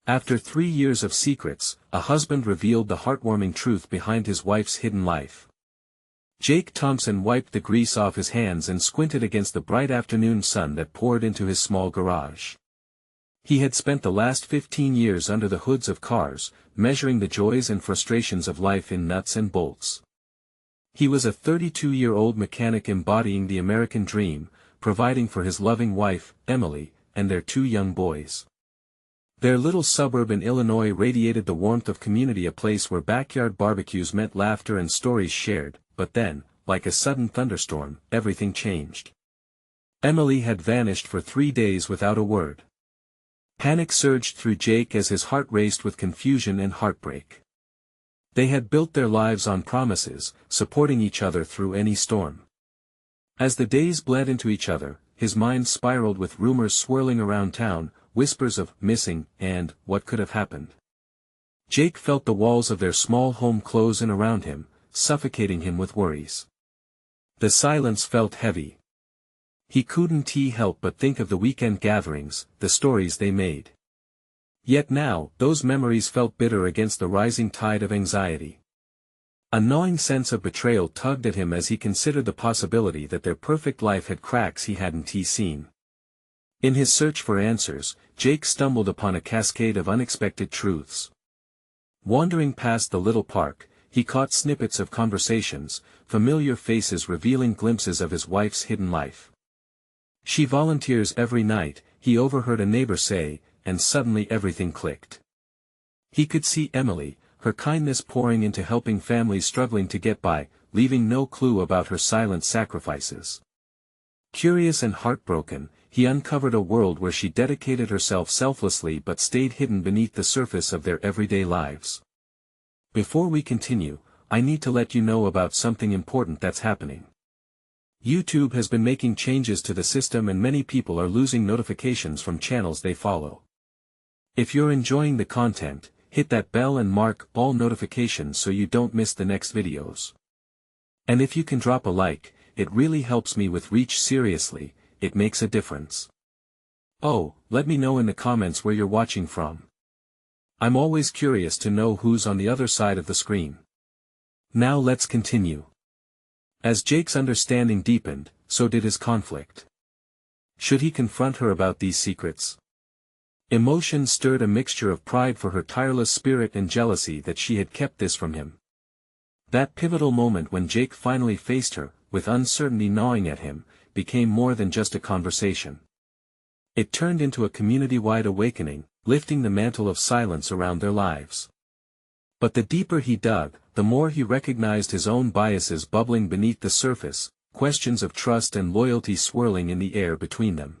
After 3 years of secrets, a husband revealed the heartwarming truth behind his wife's hidden life. Jake Thompson wiped the grease off his hands and squinted against the bright afternoon sun that poured into his small garage. He had spent the last 15 years under the hoods of cars, measuring the joys and frustrations of life in nuts and bolts. He was a 32-year-old mechanic embodying the American dream, providing for his loving wife, Emily, and their 2 young boys. Their little suburb in Illinois radiated the warmth of community, a place where backyard barbecues meant laughter and stories shared, but then, like a sudden thunderstorm, everything changed. Emily had vanished for 3 days without a word. Panic surged through Jake as his heart raced with confusion and heartbreak. They had built their lives on promises, supporting each other through any storm. As the days bled into each other, his mind spiraled with rumors swirling around town, whispers of missing and what could have happened. Jake felt the walls of their small home close in around him, suffocating him with worries. The silence felt heavy. He couldn't help but think of the weekend gatherings, the stories they made. Yet now, those memories felt bitter against the rising tide of anxiety. A gnawing sense of betrayal tugged at him as he considered the possibility that their perfect life had cracks he hadn't seen. In his search for answers, Jake stumbled upon a cascade of unexpected truths. Wandering past the little park, he caught snippets of conversations, familiar faces revealing glimpses of his wife's hidden life. "She volunteers every night," he overheard a neighbor say, and suddenly everything clicked. He could see Emily, her kindness pouring into helping families struggling to get by, leaving no clue about her silent sacrifices. Curious and heartbroken, he uncovered a world where she dedicated herself selflessly but stayed hidden beneath the surface of their everyday lives. Before we continue, I need to let you know about something important that's happening. YouTube has been making changes to the system and many people are losing notifications from channels they follow. If you're enjoying the content, hit that bell and mark all notifications so you don't miss the next videos. And if you can drop a like, it really helps me with reach. Seriously, it makes a difference. Oh, let me know in the comments where you're watching from. I'm always curious to know who's on the other side of the screen. Now let's continue. As Jake's understanding deepened, so did his conflict. Should he confront her about these secrets? Emotion stirred a mixture of pride for her tireless spirit and jealousy that she had kept this from him. That pivotal moment when Jake finally faced her, with uncertainty gnawing at him, became more than just a conversation. It turned into a community-wide awakening, lifting the mantle of silence around their lives. But the deeper he dug, the more he recognized his own biases bubbling beneath the surface, questions of trust and loyalty swirling in the air between them.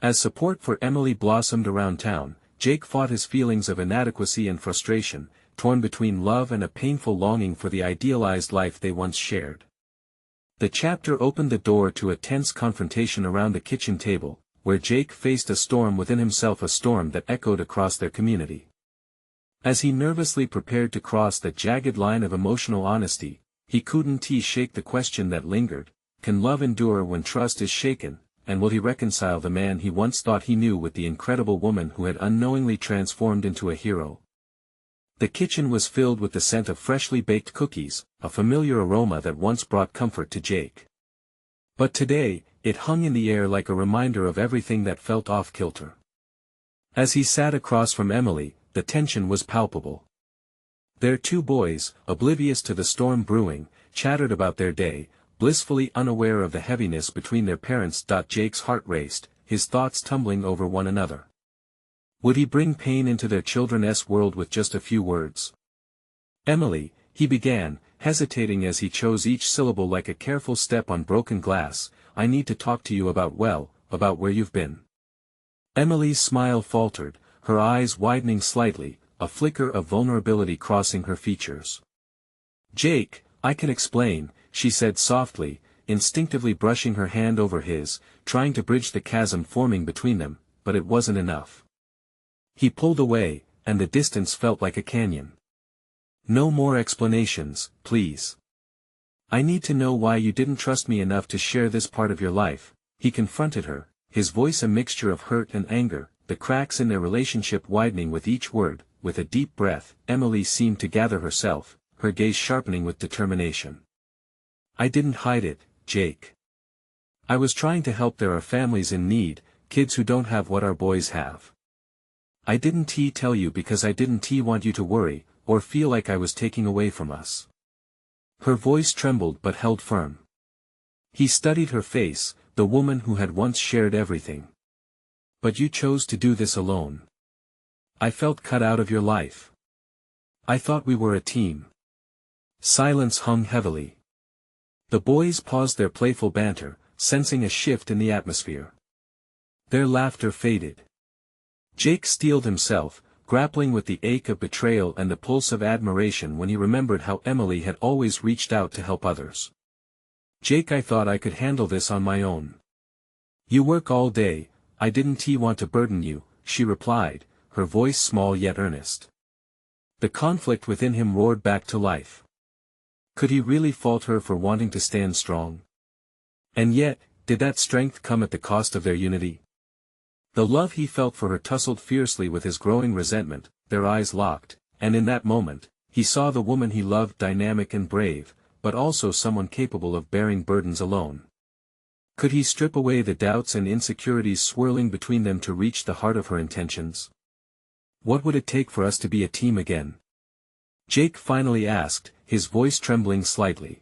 As support for Emily blossomed around town, Jake fought his feelings of inadequacy and frustration, torn between love and a painful longing for the idealized life they once shared. The chapter opened the door to a tense confrontation around the kitchen table, where Jake faced a storm within himself, a storm that echoed across their community. As he nervously prepared to cross that jagged line of emotional honesty, he couldn't shake the question that lingered: can love endure when trust is shaken, and will he reconcile the man he once thought he knew with the incredible woman who had unknowingly transformed into a hero? The kitchen was filled with the scent of freshly baked cookies, a familiar aroma that once brought comfort to Jake. But today, it hung in the air like a reminder of everything that felt off-kilter. As he sat across from Emily, the tension was palpable. Their 2 boys, oblivious to the storm brewing, chattered about their day, blissfully unaware of the heaviness between their parents. Jake's heart raced, his thoughts tumbling over one another. Would he bring pain into their children's world with just a few words? "Emily," he began, hesitating as he chose each syllable like a careful step on broken glass, "I need to talk to you about where you've been." Emily's smile faltered, her eyes widening slightly, a flicker of vulnerability crossing her features. "Jake, I can explain," she said softly, instinctively brushing her hand over his, trying to bridge the chasm forming between them, but it wasn't enough. He pulled away, and the distance felt like a canyon. "No more explanations, please. I need to know why you didn't trust me enough to share this part of your life," he confronted her, his voice a mixture of hurt and anger. the cracks in their relationship widening with each word. With a deep breath, Emily seemed to gather herself, her gaze sharpening with determination. I didn't hide it, Jake. I was trying to help. There are families in need, kids who don't have what our boys have. I didn't tell you because I didn't want you to worry, or feel like I was taking away from us. Her voice trembled but held firm. He studied her face, the woman who had once shared everything. But you chose to do this alone. I felt cut out of your life. I thought we were a team. Silence hung heavily. The boys paused their playful banter, sensing a shift in the atmosphere. Their laughter faded. Jake steeled himself, grappling with the ache of betrayal and the pulse of admiration when he remembered how Emily had always reached out to help others. Jake, I thought I could handle this on my own. You work all day, I didn't want to burden you, she replied, her voice small yet earnest. The conflict within him roared back to life. Could he really fault her for wanting to stand strong? And yet, did that strength come at the cost of their unity? The love he felt for her tussled fiercely with his growing resentment. Their eyes locked, and in that moment, he saw the woman he loved, dynamic and brave, but also someone capable of bearing burdens alone. Could he strip away the doubts and insecurities swirling between them to reach the heart of her intentions? What would it take for us to be a team again? Jake finally asked, his voice trembling slightly.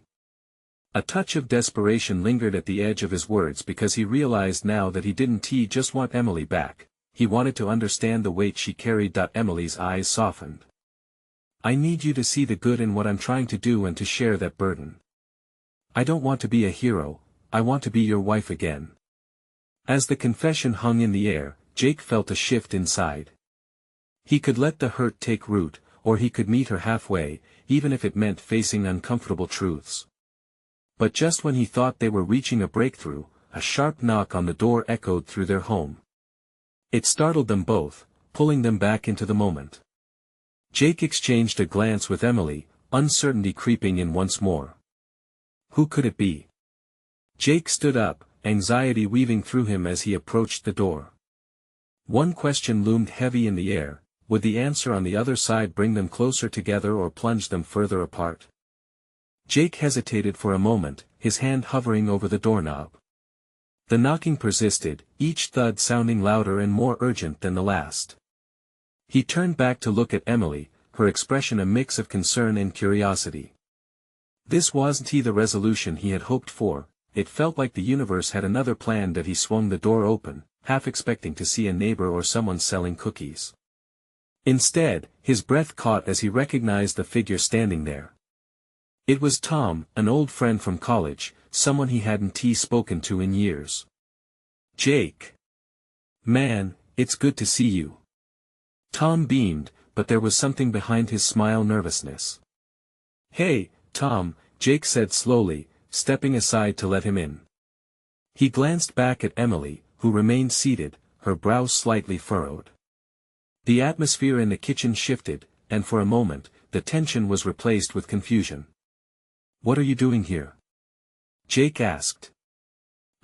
A touch of desperation lingered at the edge of his words because he realized now that he didn't just want Emily back, he wanted to understand the weight she carried. Emily's eyes softened. I need you to see the good in what I'm trying to do and to share that burden. I don't want to be a hero, I want to be your wife again. As the confession hung in the air, Jake felt a shift inside. He could let the hurt take root, or he could meet her halfway, even if it meant facing uncomfortable truths. But just when he thought they were reaching a breakthrough, a sharp knock on the door echoed through their home. It startled them both, pulling them back into the moment. Jake exchanged a glance with Emily, uncertainty creeping in once more. Who could it be? Jake stood up, anxiety weaving through him as he approached the door. One question loomed heavy in the air: would the answer on the other side bring them closer together or plunge them further apart? Jake hesitated for a moment, his hand hovering over the doorknob. The knocking persisted, each thud sounding louder and more urgent than the last. He turned back to look at Emily, her expression a mix of concern and curiosity. This wasn't the resolution he had hoped for. It felt like the universe had another plan. He swung the door open, half expecting to see a neighbor or someone selling cookies. Instead, his breath caught as he recognized the figure standing there. It was Tom, an old friend from college, someone he hadn't spoken to in years. Jake. Man, it's good to see you. Tom beamed, but there was something behind his smile: nervousness. Hey, Tom, Jake said slowly, stepping aside to let him in. He glanced back at Emily, who remained seated, her brows slightly furrowed. The atmosphere in the kitchen shifted, and for a moment, the tension was replaced with confusion. What are you doing here? Jake asked.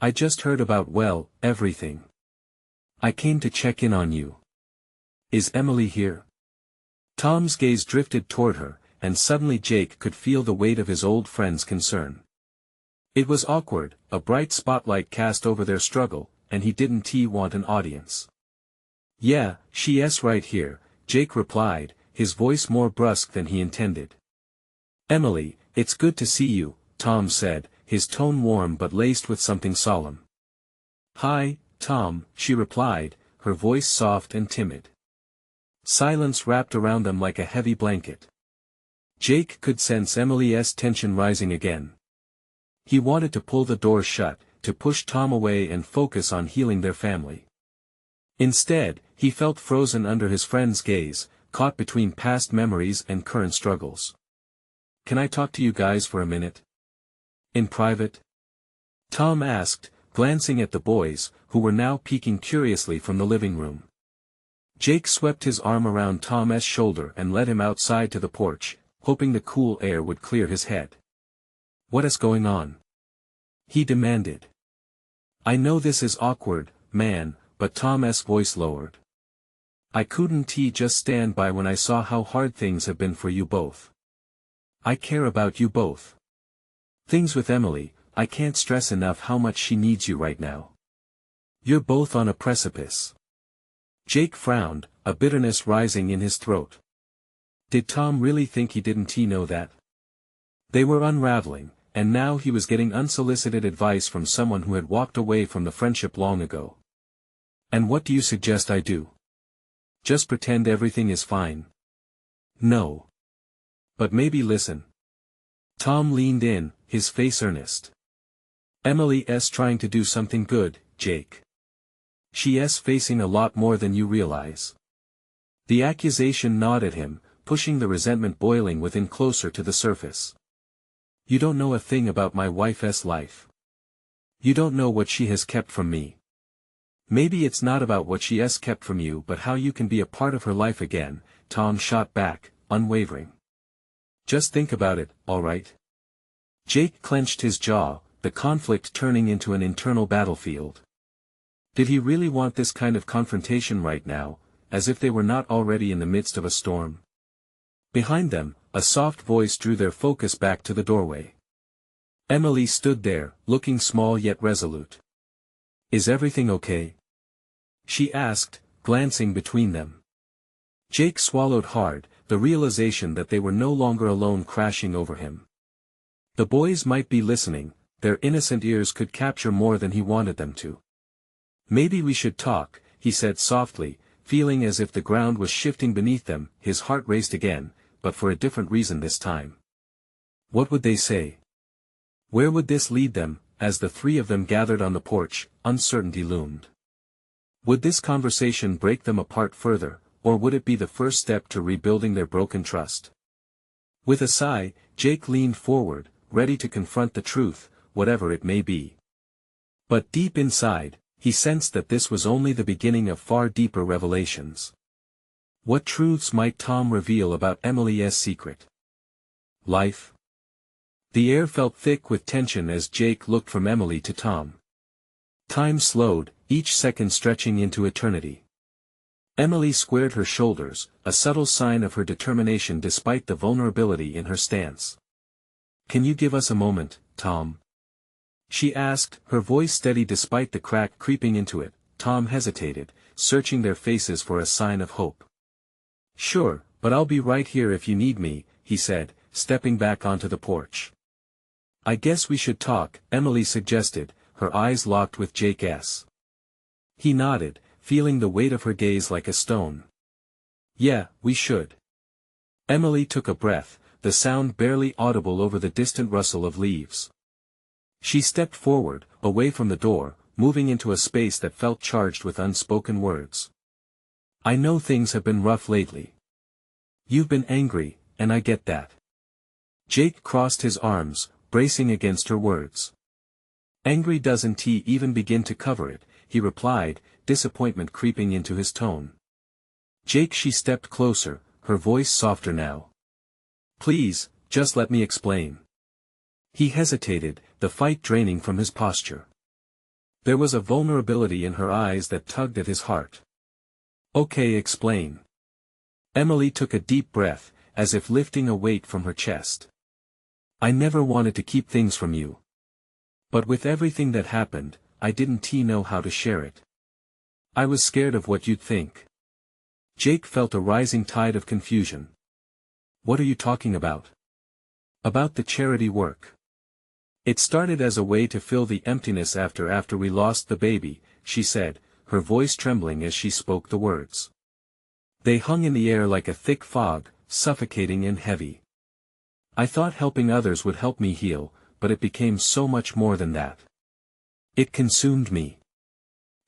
I just heard about, well, everything. I came to check in on you. Is Emily here? Tom's gaze drifted toward her, and suddenly Jake could feel the weight of his old friend's concern. It was awkward, a bright spotlight cast over their struggle, and he didn't want an audience. Yeah, she's right here, Jake replied, his voice more brusque than he intended. Emily, it's good to see you, Tom said, his tone warm but laced with something solemn. Hi, Tom, she replied, her voice soft and timid. Silence wrapped around them like a heavy blanket. Jake could sense Emily's tension rising again. He wanted to pull the door shut, to push Tom away and focus on healing their family. Instead, he felt frozen under his friend's gaze, caught between past memories and current struggles. Can I talk to you guys for a minute? In private? Tom asked, glancing at the boys, who were now peeking curiously from the living room. Jake swept his arm around Tom's shoulder and led him outside to the porch, hoping the cool air would clear his head. What is going on? He demanded. I know this is awkward, man, but Tom's voice lowered. I couldn't just stand by when I saw how hard things have been for you both. I care about you both. Things with Emily, I can't stress enough how much she needs you right now. You're both on a precipice. Jake frowned, a bitterness rising in his throat. Did Tom really think he didn't know that? They were unraveling, and now he was getting unsolicited advice from someone who had walked away from the friendship long ago. And what do you suggest I do? Just pretend everything is fine? No. But maybe listen. Tom leaned in, his face earnest. Emily's trying to do something good, Jake. She's facing a lot more than you realize. The accusation gnawed at him, pushing the resentment boiling within closer to the surface. You don't know a thing about my wife's life. You don't know what she has kept from me. Maybe it's not about what she has kept from you but how you can be a part of her life again, Tom shot back, unwavering. Just think about it, alright? Jake clenched his jaw, the conflict turning into an internal battlefield. Did he really want this kind of confrontation right now, as if they were not already in the midst of a storm? Behind them, a soft voice drew their focus back to the doorway. Emily stood there, looking small yet resolute. Is everything okay? She asked, glancing between them. Jake swallowed hard, the realization that they were no longer alone crashing over him. The boys might be listening, their innocent ears could capture more than he wanted them to. Maybe we should talk, he said softly, feeling as if the ground was shifting beneath them. His heart raced again, but for a different reason this time. What would they say? Where would this lead them? As the three of them gathered on the porch, uncertainty loomed. Would this conversation break them apart further, or would it be the first step to rebuilding their broken trust? With a sigh, Jake leaned forward, ready to confront the truth, whatever it may be. But deep inside, he sensed that this was only the beginning of far deeper revelations. What truths might Tom reveal about Emily's secret life? The air felt thick with tension as Jake looked from Emily to Tom. Time slowed, each second stretching into eternity. Emily squared her shoulders, a subtle sign of her determination despite the vulnerability in her stance. Can you give us a moment, Tom? She asked, her voice steady despite the crack creeping into it. Tom hesitated, searching their faces for a sign of hope. Sure, but I'll be right here if you need me, he said, stepping back onto the porch. I guess we should talk, Emily suggested, her eyes locked with Jake's. He nodded, feeling the weight of her gaze like a stone. Yeah, we should. Emily took a breath, the sound barely audible over the distant rustle of leaves. She stepped forward, away from the door, moving into a space that felt charged with unspoken words. I know things have been rough lately. You've been angry, and I get that. Jake crossed his arms, bracing against her words. Angry doesn't he even begin to cover it, he replied, disappointment creeping into his tone. Jake, she stepped closer, her voice softer now. Please, just let me explain. He hesitated, the fight draining from his posture. There was a vulnerability in her eyes that tugged at his heart. Okay, explain. Emily took a deep breath, as if lifting a weight from her chest. I never wanted to keep things from you. But with everything that happened, I didn't know how to share it. I was scared of what you'd think. Jake felt a rising tide of confusion. What are you talking about? About the charity work. It started as a way to fill the emptiness after we lost the baby, she said, her voice trembling as she spoke the words. They hung in the air like a thick fog, suffocating and heavy. I thought helping others would help me heal, but it became so much more than that. It consumed me.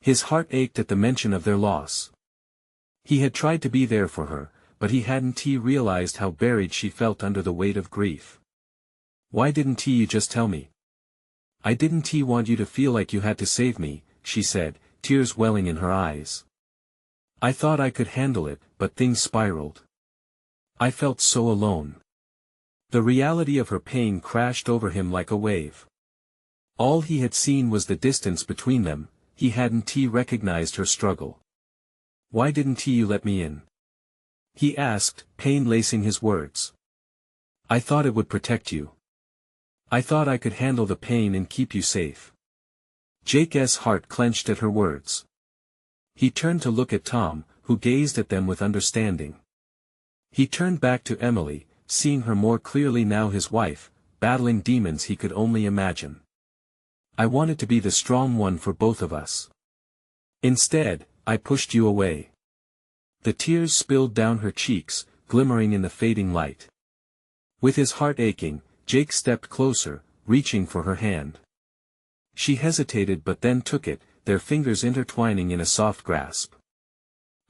His heart ached at the mention of their loss. He had tried to be there for her, but he hadn't realized how buried she felt under the weight of grief. Why didn't you just tell me? I didn't want you to feel like you had to save me, she said, tears welling in her eyes. I thought I could handle it, but things spiraled. I felt so alone. The reality of her pain crashed over him like a wave. All he had seen was the distance between them, he hadn't recognized her struggle. Why didn't you let me in? He asked, pain lacing his words. I thought it would protect you. I thought I could handle the pain and keep you safe. Jake's heart clenched at her words. He turned to look at Tom, who gazed at them with understanding. He turned back to Emily, seeing her more clearly now, his wife, battling demons he could only imagine. I wanted to be the strong one for both of us. Instead, I pushed you away. The tears spilled down her cheeks, glimmering in the fading light. With his heart aching, Jake stepped closer, reaching for her hand. She hesitated but then took it, their fingers intertwining in a soft grasp.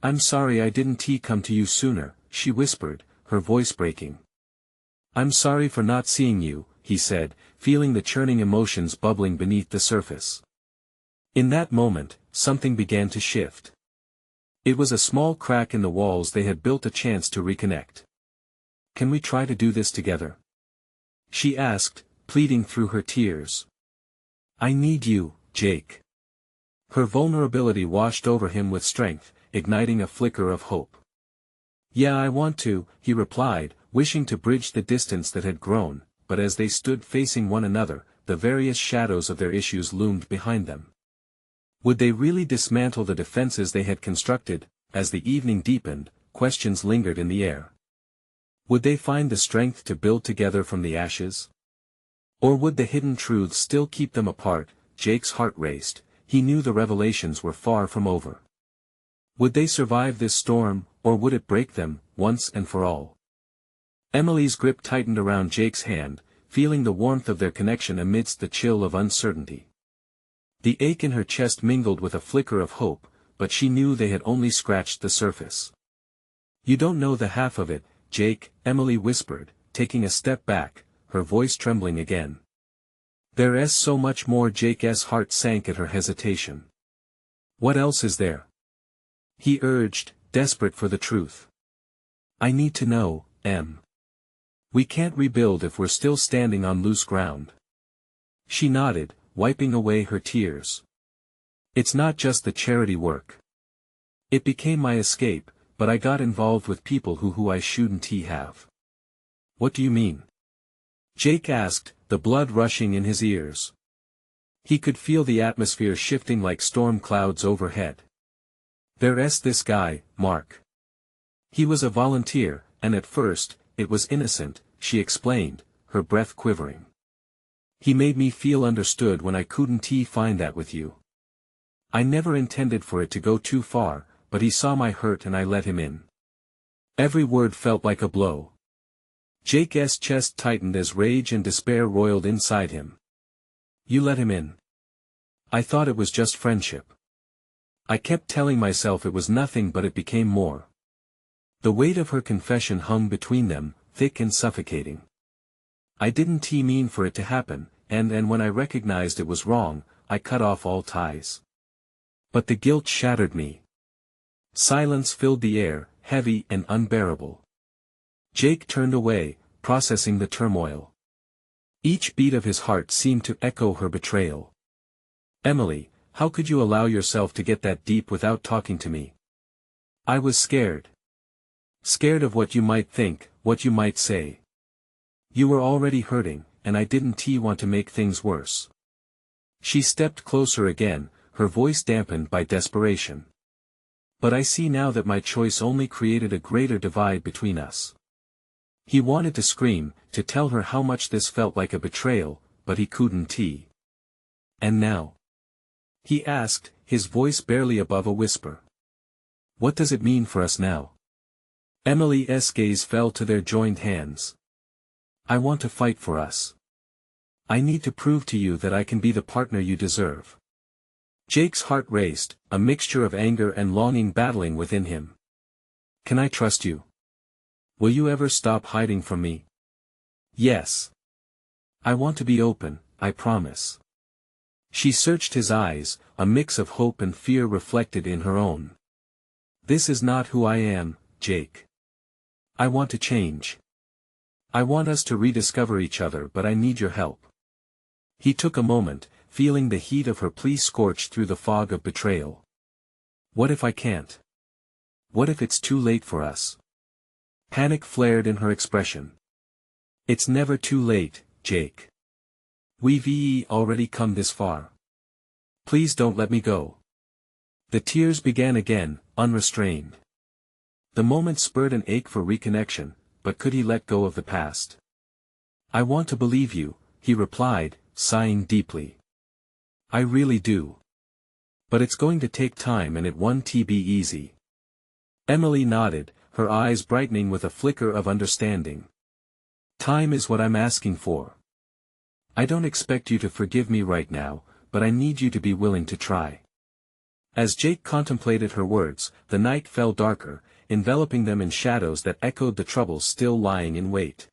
I'm sorry I didn't come to you sooner, she whispered, her voice breaking. I'm sorry for not seeing you, he said, feeling the churning emotions bubbling beneath the surface. In that moment, something began to shift. It was a small crack in the walls they had built, a chance to reconnect. Can we try to do this together? She asked, pleading through her tears. I need you, Jake. Her vulnerability washed over him with strength, igniting a flicker of hope. Yeah, I want to, he replied, wishing to bridge the distance that had grown, but as they stood facing one another, the various shadows of their issues loomed behind them. Would they really dismantle the defenses they had constructed? As the evening deepened, questions lingered in the air. Would they find the strength to build together from the ashes? Or would the hidden truths still keep them apart? Jake's heart raced, he knew the revelations were far from over. Would they survive this storm, or would it break them, once and for all? Emily's grip tightened around Jake's hand, feeling the warmth of their connection amidst the chill of uncertainty. The ache in her chest mingled with a flicker of hope, but she knew they had only scratched the surface. You don't know the half of it, Jake, Emily whispered, taking a step back, her voice trembling again. There's so much more. Jake's heart sank at her hesitation. What else is there? He urged, desperate for the truth. I need to know, Em. We can't rebuild if we're still standing on loose ground. She nodded, wiping away her tears. It's not just the charity work. It became my escape, but I got involved with people who I shouldn't have. What do you mean? Jake asked, the blood rushing in his ears. He could feel the atmosphere shifting like storm clouds overhead. There's this guy, Mark. He was a volunteer, and at first, it was innocent, she explained, her breath quivering. He made me feel understood when I couldn't find that with you. I never intended for it to go too far, but he saw my hurt and I let him in. Every word felt like a blow. Jake's chest tightened as rage and despair roiled inside him. You let him in. I thought it was just friendship. I kept telling myself it was nothing, but it became more. The weight of her confession hung between them, thick and suffocating. I didn't mean for it to happen, and when I recognized it was wrong, I cut off all ties. But the guilt shattered me. Silence filled the air, heavy and unbearable. Jake turned away, processing the turmoil. Each beat of his heart seemed to echo her betrayal. Emily, how could you allow yourself to get that deep without talking to me? I was scared. Scared of what you might think, what you might say. You were already hurting, and I didn't want to make things worse. She stepped closer again, her voice dampened by desperation. But I see now that my choice only created a greater divide between us. He wanted to scream, to tell her how much this felt like a betrayal, but he couldn't. And now? He asked, his voice barely above a whisper. What does it mean for us now? Emily's gaze fell to their joined hands. I want to fight for us. I need to prove to you that I can be the partner you deserve. Jake's heart raced, a mixture of anger and longing battling within him. Can I trust you? Will you ever stop hiding from me? Yes. I want to be open, I promise. She searched his eyes, a mix of hope and fear reflected in her own. This is not who I am, Jake. I want to change. I want us to rediscover each other, but I need your help. He took a moment, feeling the heat of her plea scorch through the fog of betrayal. What if I can't? What if it's too late for us? Panic flared in her expression. It's never too late, Jake. We've already come this far. Please don't let me go. The tears began again, unrestrained. The moment spurred an ache for reconnection, but could he let go of the past? I want to believe you, he replied, sighing deeply. I really do. But it's going to take time and it won't be easy. Emily nodded, her eyes brightening with a flicker of understanding. Time is what I'm asking for. I don't expect you to forgive me right now, but I need you to be willing to try. As Jake contemplated her words, the night fell darker, enveloping them in shadows that echoed the troubles still lying in wait.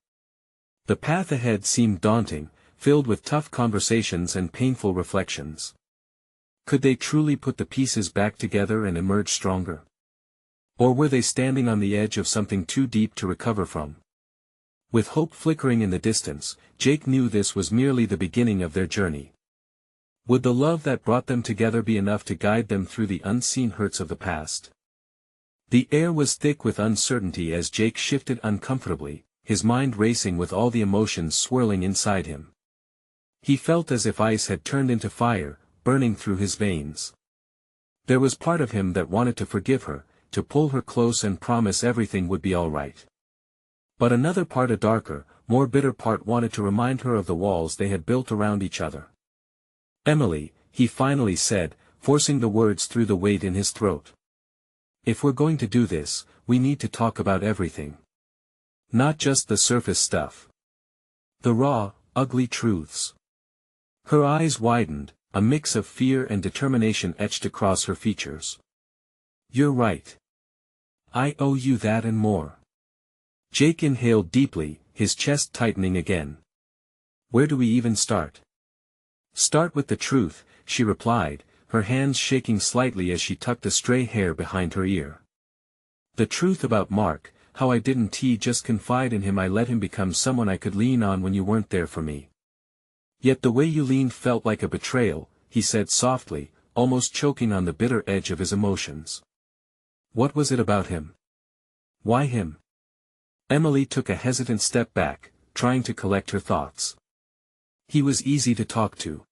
The path ahead seemed daunting, filled with tough conversations and painful reflections. Could they truly put the pieces back together and emerge stronger? Or were they standing on the edge of something too deep to recover from? With hope flickering in the distance, Jake knew this was merely the beginning of their journey. Would the love that brought them together be enough to guide them through the unseen hurts of the past? The air was thick with uncertainty as Jake shifted uncomfortably, his mind racing with all the emotions swirling inside him. He felt as if ice had turned into fire, burning through his veins. There was part of him that wanted to forgive her, to pull her close and promise everything would be all right. But another part, a darker, more bitter part, wanted to remind her of the walls they had built around each other. Emily, he finally said, forcing the words through the weight in his throat. If we're going to do this, we need to talk about everything. Not just the surface stuff. The raw, ugly truths. Her eyes widened, a mix of fear and determination etched across her features. You're right. I owe you that and more. Jake inhaled deeply, his chest tightening again. Where do we even start? Start with the truth, she replied, her hands shaking slightly as she tucked a stray hair behind her ear. The truth about Mark, how I didn't just confide in him, I let him become someone I could lean on when you weren't there for me. Yet the way you leaned felt like a betrayal, he said softly, almost choking on the bitter edge of his emotions. What was it about him? Why him? Emily took a hesitant step back, trying to collect her thoughts. He was easy to talk to.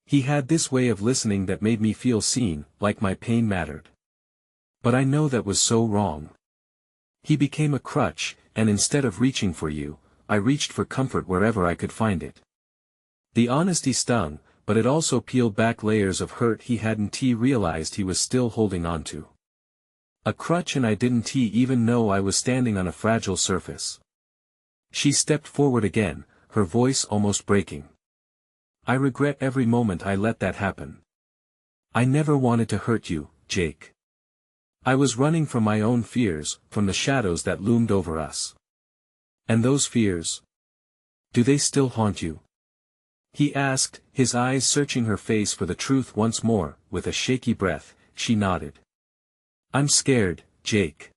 He had this way of listening that made me feel seen, like my pain mattered. But I know that was so wrong. He became a crutch, and instead of reaching for you, I reached for comfort wherever I could find it. The honesty stung, but it also peeled back layers of hurt he hadn't realized he was still holding on to. A crutch, and I didn't even know I was standing on a fragile surface. She stepped forward again, her voice almost breaking. I regret every moment I let that happen. I never wanted to hurt you, Jake. I was running from my own fears, from the shadows that loomed over us. And those fears? Do they still haunt you? He asked, his eyes searching her face for the truth once more. With a shaky breath, she nodded. I'm scared, Jake.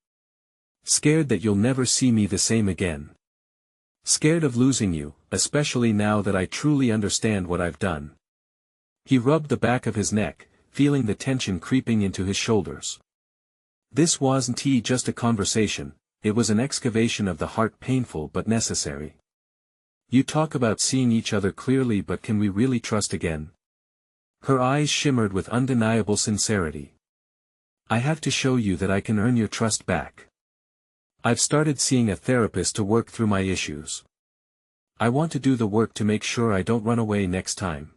Scared that you'll never see me the same again. Scared of losing you, especially now that I truly understand what I've done. He rubbed the back of his neck, feeling the tension creeping into his shoulders. This wasn't just a conversation, it was an excavation of the heart, painful but necessary. You talk about seeing each other clearly, but can we really trust again? Her eyes shimmered with undeniable sincerity. I have to show you that I can earn your trust back. I've started seeing a therapist to work through my issues. I want to do the work to make sure I don't run away next time.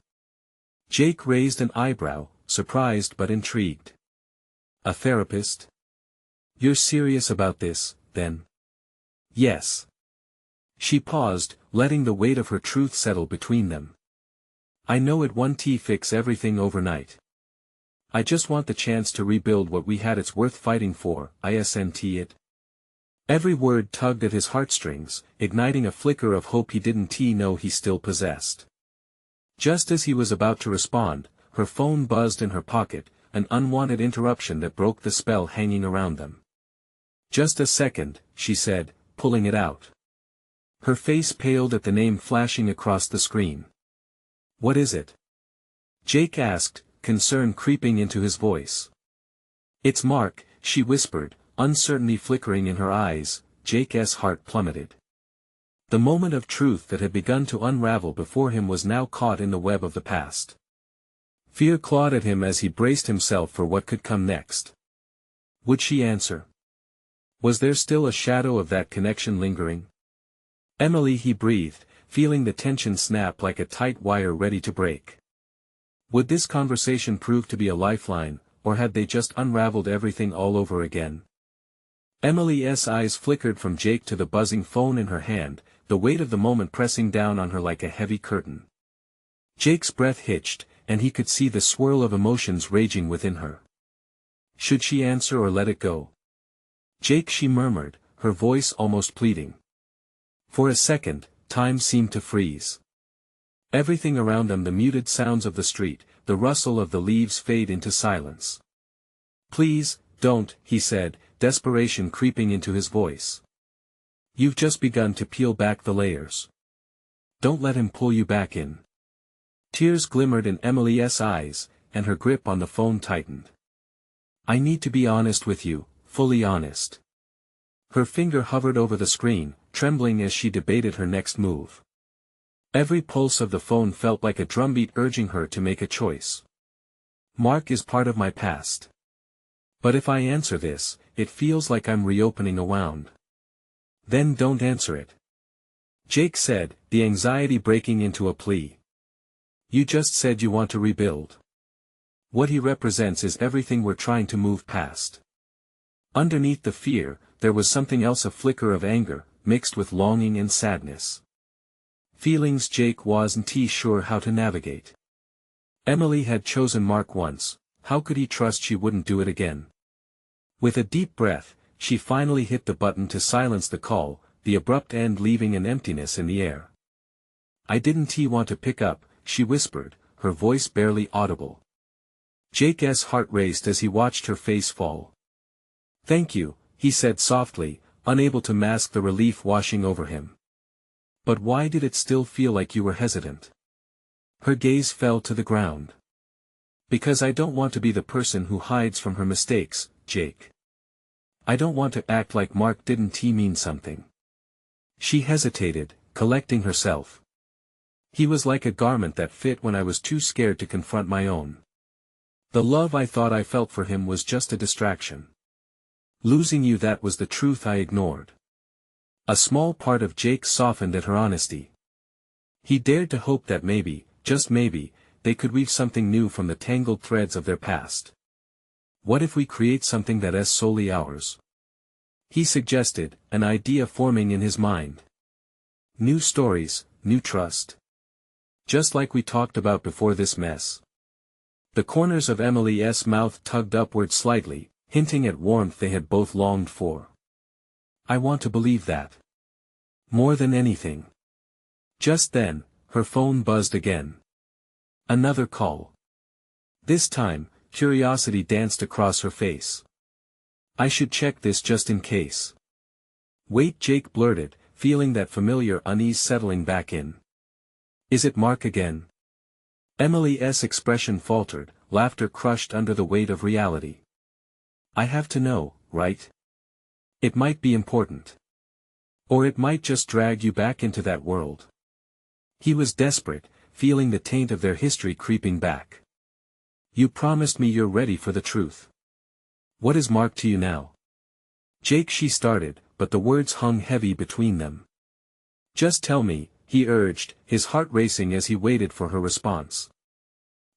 Jake raised an eyebrow, surprised but intrigued. A therapist? You're serious about this, then? Yes. She paused, letting the weight of her truth settle between them. I know it won't fix everything overnight. I just want the chance to rebuild what we had. It's worth fighting for, isn't it? Every word tugged at his heartstrings, igniting a flicker of hope he didn't know he still possessed. Just as he was about to respond, her phone buzzed in her pocket, an unwanted interruption that broke the spell hanging around them. Just a second, she said, pulling it out. Her face paled at the name flashing across the screen. What is it? Jake asked, concern creeping into his voice. It's Mark, she whispered, uncertainty flickering in her eyes, Jake's heart plummeted. The moment of truth that had begun to unravel before him was now caught in the web of the past. Fear clawed at him as he braced himself for what could come next. Would she answer? Was there still a shadow of that connection lingering? Emily, he breathed, feeling the tension snap like a tight wire ready to break. Would this conversation prove to be a lifeline, or had they just unraveled everything all over again? Emily's eyes flickered from Jake to the buzzing phone in her hand, the weight of the moment pressing down on her like a heavy curtain. Jake's breath hitched, and he could see the swirl of emotions raging within her. Should she answer or let it go? Jake, she murmured, her voice almost pleading. For a second, time seemed to freeze. Everything around them, the muted sounds of the street, the rustle of the leaves, fade into silence. Please, don't, he said, desperation creeping into his voice. You've just begun to peel back the layers. Don't let him pull you back in. Tears glimmered in Emily's eyes, and her grip on the phone tightened. I need to be honest with you, fully honest. Her finger hovered over the screen, trembling as she debated her next move. Every pulse of the phone felt like a drumbeat urging her to make a choice. Mark is part of my past. But if I answer this, it feels like I'm reopening a wound. Then don't answer it. Jake said, the anxiety breaking into a plea. You just said you want to rebuild. What he represents is everything we're trying to move past. Underneath the fear, there was something else, a flicker of anger, mixed with longing and sadness. Feelings Jake wasn't sure how to navigate. Emily had chosen Mark once, how could he trust she wouldn't do it again? With a deep breath, she finally hit the button to silence the call, the abrupt end leaving an emptiness in the air. I didn't want to pick up, she whispered, her voice barely audible. Jake's heart raced as he watched her face fall. Thank you, he said softly, unable to mask the relief washing over him. But why did it still feel like you were hesitant? Her gaze fell to the ground. Because I don't want to be the person who hides from her mistakes, Jake. I don't want to act like Mark didn't mean something. She hesitated, collecting herself. He was like a garment that fit when I was too scared to confront my own. The love I thought I felt for him was just a distraction. Losing you, that was the truth I ignored. A small part of Jake softened at her honesty. He dared to hope that maybe, just maybe, they could weave something new from the tangled threads of their past. What if we create something that is solely ours? He suggested, an idea forming in his mind. New stories, new trust. Just like we talked about before this mess. The corners of Emily's mouth tugged upward slightly, hinting at warmth they had both longed for. I want to believe that. More than anything. Just then, her phone buzzed again. Another call. This time, curiosity danced across her face. I should check this just in case. Wait, Jake blurted, feeling that familiar unease settling back in. Is it Mark again? Emily's expression faltered, laughter crushed under the weight of reality. I have to know, right? It might be important. Or it might just drag you back into that world. He was desperate, feeling the taint of their history creeping back. You promised me you're ready for the truth. What is Mark to you now? Jake, she started, but the words hung heavy between them. Just tell me, he urged, his heart racing as he waited for her response.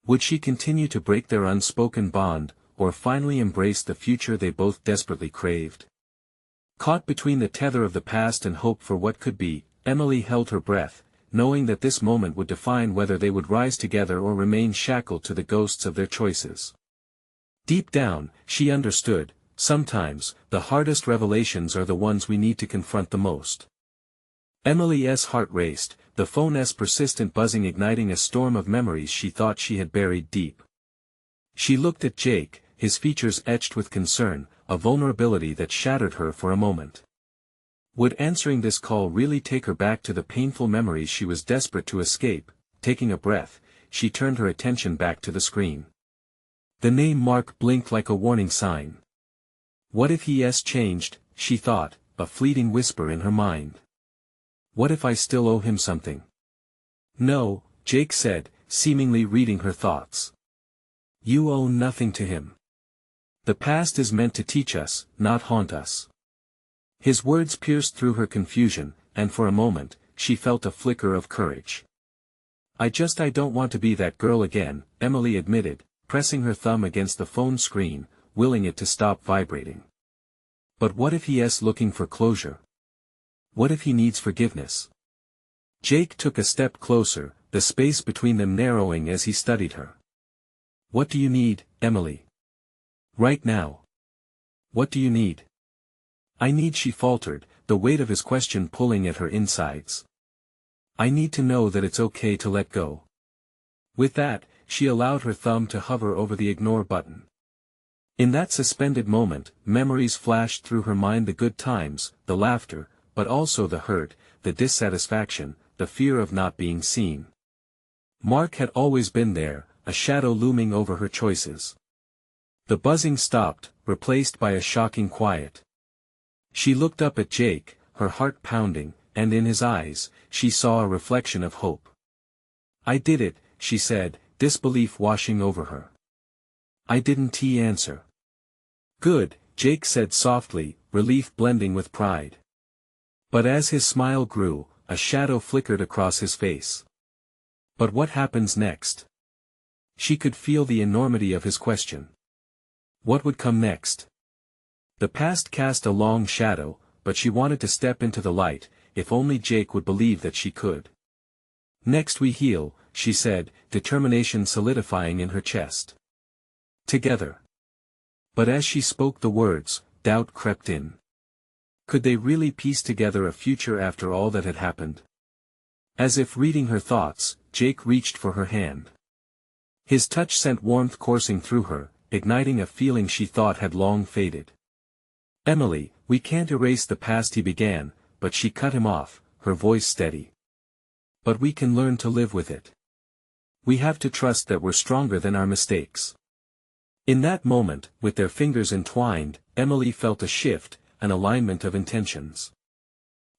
Would she continue to break their unspoken bond, or finally embrace the future they both desperately craved? Caught between the tether of the past and hope for what could be, Emily held her breath, knowing that this moment would define whether they would rise together or remain shackled to the ghosts of their choices. Deep down, she understood, sometimes, the hardest revelations are the ones we need to confront the most. Emily's heart raced, the phone's persistent buzzing igniting a storm of memories she thought she had buried deep. She looked at Jake, his features etched with concern, a vulnerability that shattered her for a moment. Would answering this call really take her back to the painful memories she was desperate to escape? Taking a breath, she turned her attention back to the screen. The name Mark blinked like a warning sign. What if he's changed, she thought, a fleeting whisper in her mind. What if I still owe him something? No, Jake said, seemingly reading her thoughts. You owe nothing to him. The past is meant to teach us, not haunt us. His words pierced through her confusion, and for a moment, she felt a flicker of courage. I don't want to be that girl again, Emily admitted, pressing her thumb against the phone screen, willing it to stop vibrating. But what if he's looking for closure? What if he needs forgiveness? Jake took a step closer, the space between them narrowing as he studied her. What do you need, Emily? Right now. What do you need? I need, she faltered, the weight of his question pulling at her insides. I need to know that it's okay to let go. With that, she allowed her thumb to hover over the ignore button. In that suspended moment, memories flashed through her mind, the good times, the laughter, but also the hurt, the dissatisfaction, the fear of not being seen. Mark had always been there, a shadow looming over her choices. The buzzing stopped, replaced by a shocking quiet. She looked up at Jake, her heart pounding, and in his eyes, she saw a reflection of hope. I did it, she said, disbelief washing over her. I didn't, he answer. Good, Jake said softly, relief blending with pride. But as his smile grew, a shadow flickered across his face. But what happens next? She could feel the enormity of his question. What would come next? The past cast a long shadow, but she wanted to step into the light, if only Jake would believe that she could. Next we heal, she said, determination solidifying in her chest. Together. But as she spoke the words, doubt crept in. Could they really piece together a future after all that had happened? As if reading her thoughts, Jake reached for her hand. His touch sent warmth coursing through her, igniting a feeling she thought had long faded. Emily, we can't erase the past, he began, but she cut him off, her voice steady. But we can learn to live with it. We have to trust that we're stronger than our mistakes. In that moment, with their fingers entwined, Emily felt a shift, an alignment of intentions.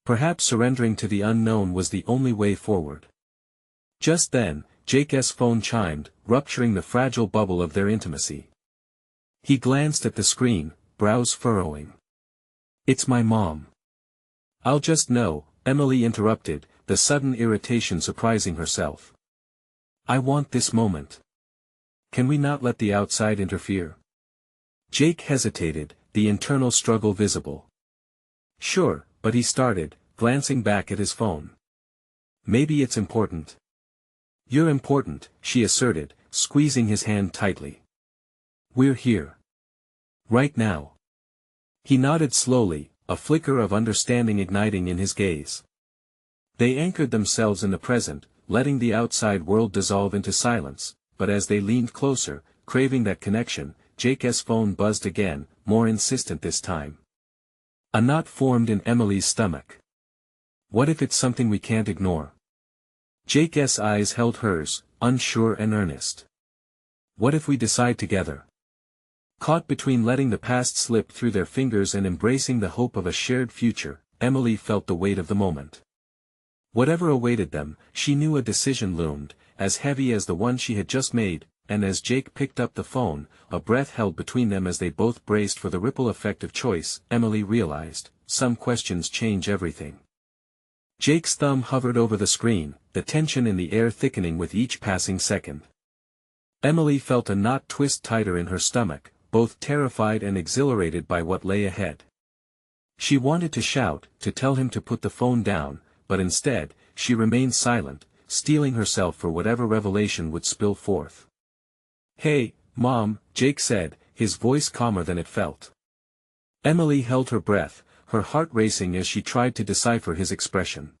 Perhaps surrendering to the unknown was the only way forward. Just then, Jake's phone chimed, rupturing the fragile bubble of their intimacy. He glanced at the screen, brows furrowing. It's my mom. I'll just know, Emily interrupted, the sudden irritation surprising herself. I want this moment. Can we not let the outside interfere? Jake hesitated, the internal struggle visible. Sure, but he started, glancing back at his phone. Maybe it's important. You're important, she asserted, squeezing his hand tightly. We're here. Right now. He nodded slowly, a flicker of understanding igniting in his gaze. They anchored themselves in the present, letting the outside world dissolve into silence, but as they leaned closer, craving that connection, Jake's phone buzzed again, more insistent this time. A knot formed in Emily's stomach. What if it's something we can't ignore? Jake's eyes held hers, unsure and earnest. What if we decide together? Caught between letting the past slip through their fingers and embracing the hope of a shared future, Emily felt the weight of the moment. Whatever awaited them, she knew a decision loomed, as heavy as the one she had just made, and as Jake picked up the phone, a breath held between them as they both braced for the ripple effect of choice. Emily realized, some questions change everything. Jake's thumb hovered over the screen, the tension in the air thickening with each passing second. Emily felt a knot twist tighter in her stomach, both terrified and exhilarated by what lay ahead. She wanted to shout, to tell him to put the phone down, but instead, she remained silent, steeling herself for whatever revelation would spill forth. Hey, Mom, Jake said, his voice calmer than it felt. Emily held her breath, her heart racing as she tried to decipher his expression.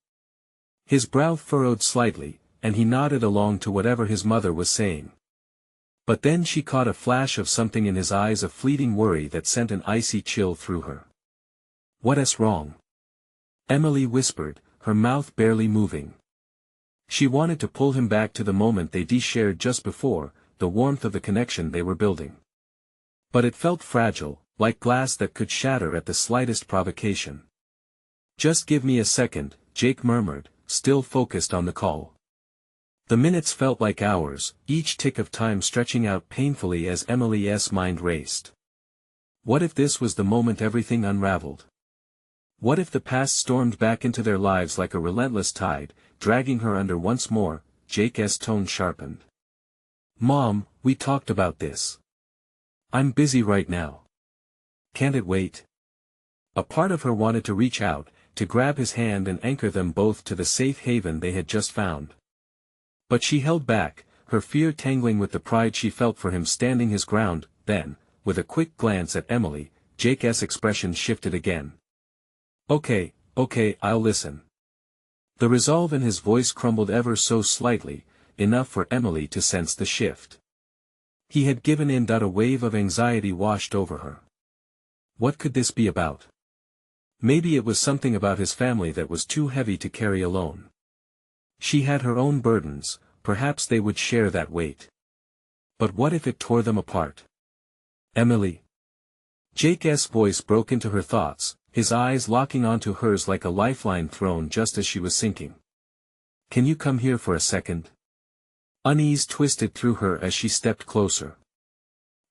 His brow furrowed slightly, and he nodded along to whatever his mother was saying. But then she caught a flash of something in his eyes, a fleeting worry that sent an icy chill through her. What's wrong? Emily whispered, her mouth barely moving. She wanted to pull him back to the moment they shared just before, the warmth of the connection they were building. But it felt fragile, like glass that could shatter at the slightest provocation. "Just give me a second," Jake murmured, still focused on the call. The minutes felt like hours, each tick of time stretching out painfully as Emily's mind raced. What if this was the moment everything unraveled? What if the past stormed back into their lives like a relentless tide, dragging her under once more? Jake's tone sharpened. "Mom, we talked about this. I'm busy right now. Can't it wait?" A part of her wanted to reach out, to grab his hand and anchor them both to the safe haven they had just found. But she held back, her fear tangling with the pride she felt for him standing his ground. Then, with a quick glance at Emily, Jake's expression shifted again. Okay, I'll listen." The resolve in his voice crumbled ever so slightly, enough for Emily to sense the shift. He had given in. A wave of anxiety washed over her. What could this be about? Maybe it was something about his family that was too heavy to carry alone. She had her own burdens, perhaps they would share that weight. But what if it tore them apart? "Emily." Jake's voice broke into her thoughts, his eyes locking onto hers like a lifeline thrown just as she was sinking. "Can you come here for a second?" Unease twisted through her as she stepped closer.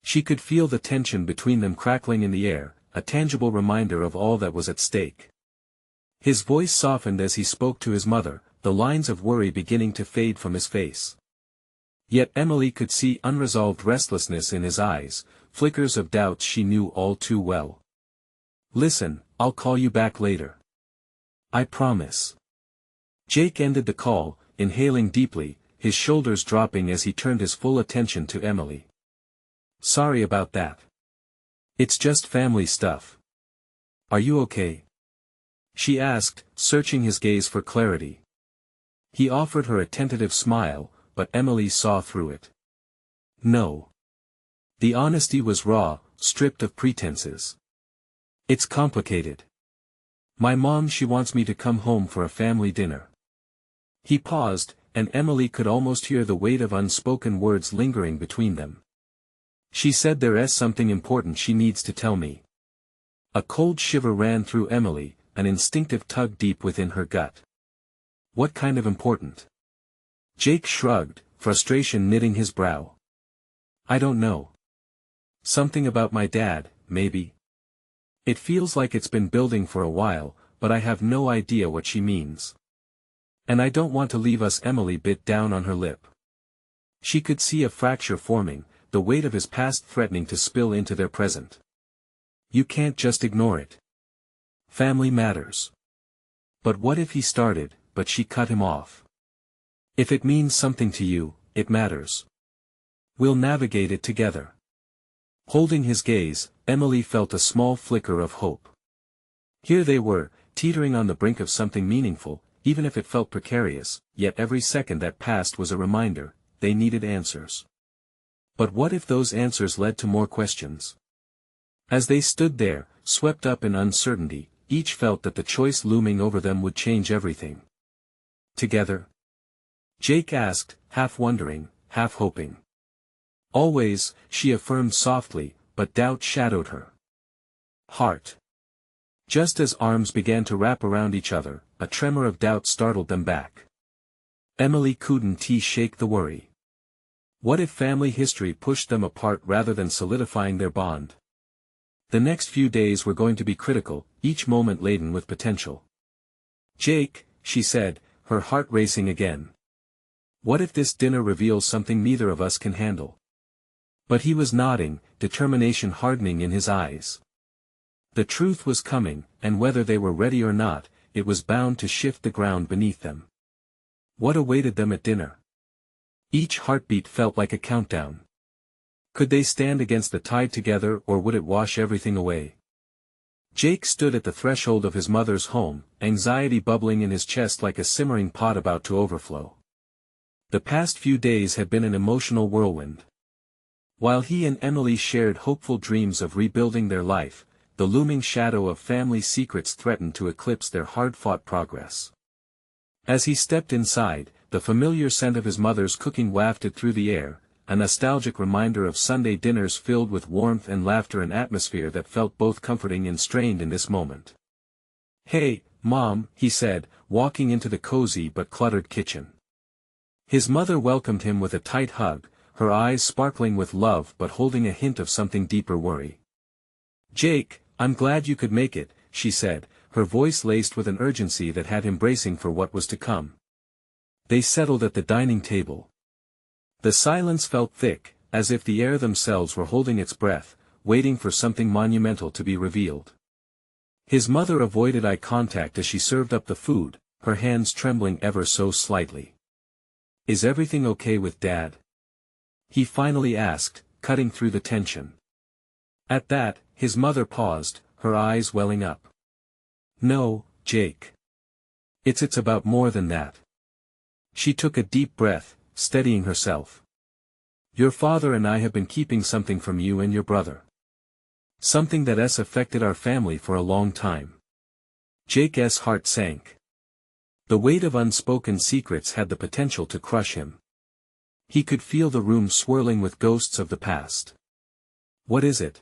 She could feel the tension between them crackling in the air, a tangible reminder of all that was at stake. His voice softened as he spoke to his mother, the lines of worry beginning to fade from his face. Yet Emily could see unresolved restlessness in his eyes, flickers of doubts she knew all too well. "Listen, I'll call you back later. I promise." Jake ended the call, inhaling deeply, his shoulders dropping as he turned his full attention to Emily. "Sorry about that. It's just family stuff. Are you okay?" she asked, searching his gaze for clarity. He offered her a tentative smile, but Emily saw through it. No. The honesty was raw, stripped of pretenses. "It's complicated. My mom, she wants me to come home for a family dinner." He paused, and Emily could almost hear the weight of unspoken words lingering between them. "She said there's something important she needs to tell me." A cold shiver ran through Emily, an instinctive tug deep within her gut. "What kind of important?" Jake shrugged, frustration knitting his brow. "I don't know. Something about my dad, maybe. It feels like it's been building for a while, but I have no idea what she means. And I don't want to leave us." Emily bit down on her lip. She could see a fracture forming, the weight of his past threatening to spill into their present. "You can't just ignore it. Family matters." But what if he started, but she cut him off? "If it means something to you, it matters. We'll navigate it together." Holding his gaze, Emily felt a small flicker of hope. Here they were, teetering on the brink of something meaningful, even if it felt precarious, yet every second that passed was a reminder, they needed answers. But what if those answers led to more questions? As they stood there, swept up in uncertainty, each felt that the choice looming over them would change everything. "Together?" Jake asked, half wondering, half hoping. "Always," she affirmed softly, but doubt shadowed her heart. Just as arms began to wrap around each other, a tremor of doubt startled them back. Emily couldn't shake the worry. What if family history pushed them apart rather than solidifying their bond? The next few days were going to be critical, each moment laden with potential. "Jake," she said, her heart racing again. "What if this dinner reveals something neither of us can handle?" But he was nodding, determination hardening in his eyes. The truth was coming, and whether they were ready or not, it was bound to shift the ground beneath them. What awaited them at dinner? Each heartbeat felt like a countdown. Could they stand against the tide together, or would it wash everything away? Jake stood at the threshold of his mother's home, anxiety bubbling in his chest like a simmering pot about to overflow. The past few days had been an emotional whirlwind. While he and Emily shared hopeful dreams of rebuilding their life, the looming shadow of family secrets threatened to eclipse their hard-fought progress. As he stepped inside, the familiar scent of his mother's cooking wafted through the air, a nostalgic reminder of Sunday dinners filled with warmth and laughter, an atmosphere that felt both comforting and strained in this moment. "Hey, Mom," he said, walking into the cozy but cluttered kitchen. His mother welcomed him with a tight hug, her eyes sparkling with love but holding a hint of something deeper: worry. "Jake, I'm glad you could make it," she said, her voice laced with an urgency that had him bracing for what was to come. They settled at the dining table. The silence felt thick, as if the air themselves were holding its breath, waiting for something monumental to be revealed. His mother avoided eye contact as she served up the food, her hands trembling ever so slightly. "Is everything okay with Dad?" he finally asked, cutting through the tension. At that, his mother paused, her eyes welling up. "No, Jake. It's about more than that." She took a deep breath, steadying herself. "Your father and I have been keeping something from you and your brother. Something that's affected our family for a long time." Jake's heart sank. The weight of unspoken secrets had the potential to crush him. He could feel the room swirling with ghosts of the past. "What is it?"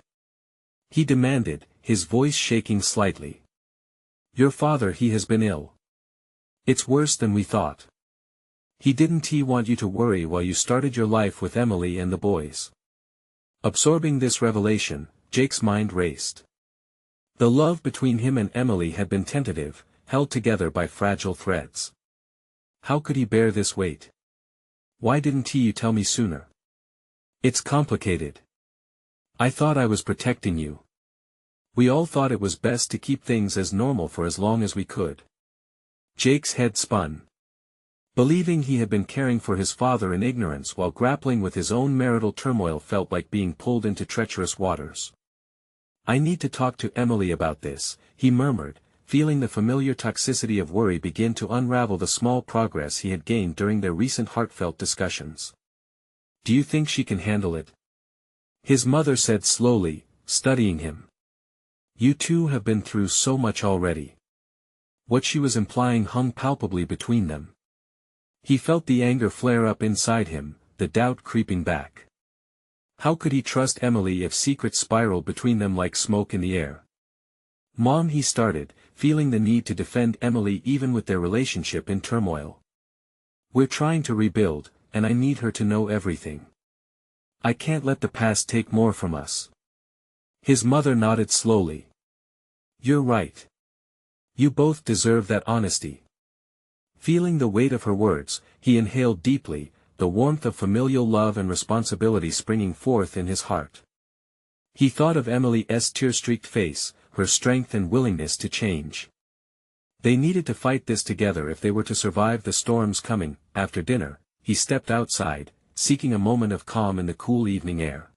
he demanded, his voice shaking slightly. "Your father, he has been ill. It's worse than we thought. He didn't want you to worry while you started your life with Emily and the boys." Absorbing this revelation, Jake's mind raced. The love between him and Emily had been tentative, held together by fragile threads. How could he bear this weight? "Why didn't you tell me sooner?" "It's complicated. I thought I was protecting you. We all thought it was best to keep things as normal for as long as we could." Jake's head spun. Believing he had been caring for his father in ignorance while grappling with his own marital turmoil felt like being pulled into treacherous waters. "I need to talk to Emily about this," he murmured, feeling the familiar toxicity of worry begin to unravel the small progress he had gained during their recent heartfelt discussions. "Do you think she can handle it?" his mother said slowly, studying him. "You two have been through so much already." What she was implying hung palpably between them. He felt the anger flare up inside him, the doubt creeping back. How could he trust Emily if secrets spiraled between them like smoke in the air? "Mom," he started, feeling the need to defend Emily even with their relationship in turmoil. "We're trying to rebuild, and I need her to know everything. I can't let the past take more from us." His mother nodded slowly. "You're right. You both deserve that honesty." Feeling the weight of her words, he inhaled deeply, the warmth of familial love and responsibility springing forth in his heart. He thought of Emily's tear-streaked face, her strength and willingness to change. They needed to fight this together if they were to survive the storms coming. After dinner, he stepped outside, seeking a moment of calm in the cool evening air.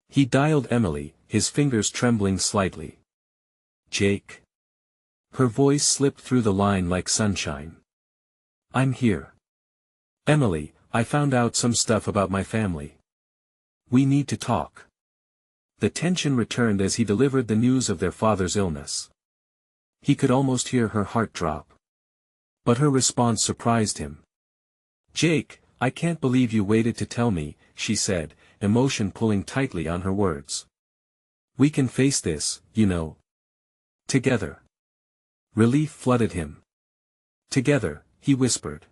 He dialed Emily, his fingers trembling slightly. "Jake." Her voice slipped through the line like sunshine. "I'm here. Emily, I found out some stuff about my family. We need to talk." The tension returned as he delivered the news of their father's illness. He could almost hear her heart drop. But her response surprised him. "Jake, I can't believe you waited to tell me," she said, emotion pulling tightly on her words. "We can face this, you know. Together." Relief flooded him. "Together," he whispered.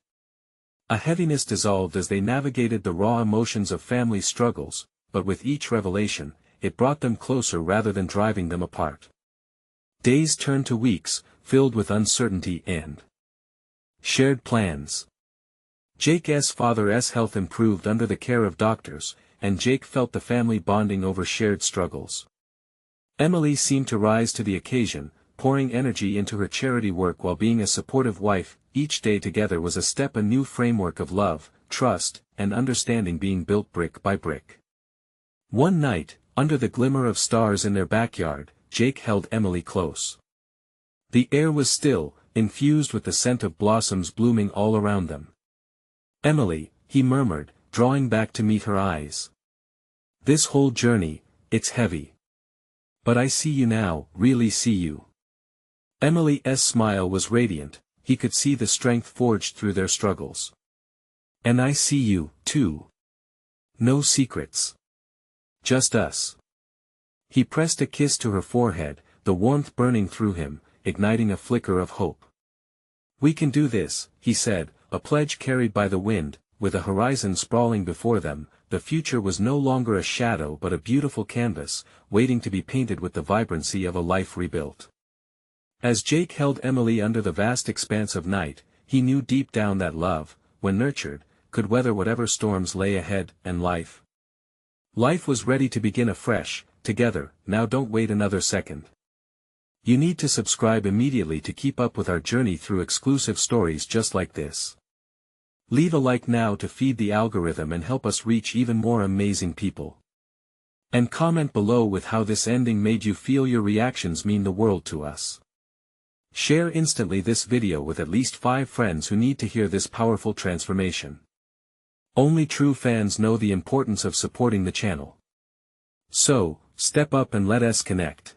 A heaviness dissolved as they navigated the raw emotions of family struggles, but with each revelation, it brought them closer rather than driving them apart. Days turned to weeks, filled with uncertainty and shared plans. Jake's father's health improved under the care of doctors, and Jake felt the family bonding over shared struggles. Emily seemed to rise to the occasion, pouring energy into her charity work while being a supportive wife. Each day together was a step, a new framework of love, trust, and understanding being built brick by brick. One night, under the glimmer of stars in their backyard, Jake held Emily close. The air was still, infused with the scent of blossoms blooming all around them. "Emily," he murmured, drawing back to meet her eyes. "This whole journey, it's heavy. But I see you now, really see you." Emily's smile was radiant. He could see the strength forged through their struggles. "And I see you, too. No secrets. Just us. He pressed a kiss to her forehead, the warmth burning through him, igniting a flicker of hope. We can do this, he said, a pledge carried by the wind, with a horizon sprawling before them. The future was no longer a shadow but a beautiful canvas, waiting to be painted with the vibrancy of a life rebuilt. As Jake held Emily under the vast expanse of night, he knew deep down that love, when nurtured, could weather whatever storms lay ahead, and life was ready to begin afresh, together. Now don't wait another second. You need to subscribe immediately to keep up with our journey through exclusive stories just like this. Leave a like now to feed the algorithm and help us reach even more amazing people. And comment below with how this ending made you feel. Your reactions mean the world to us. Share instantly this video with at least 5 friends who need to hear this powerful transformation. Only true fans know the importance of supporting the channel. So, step up and let us connect.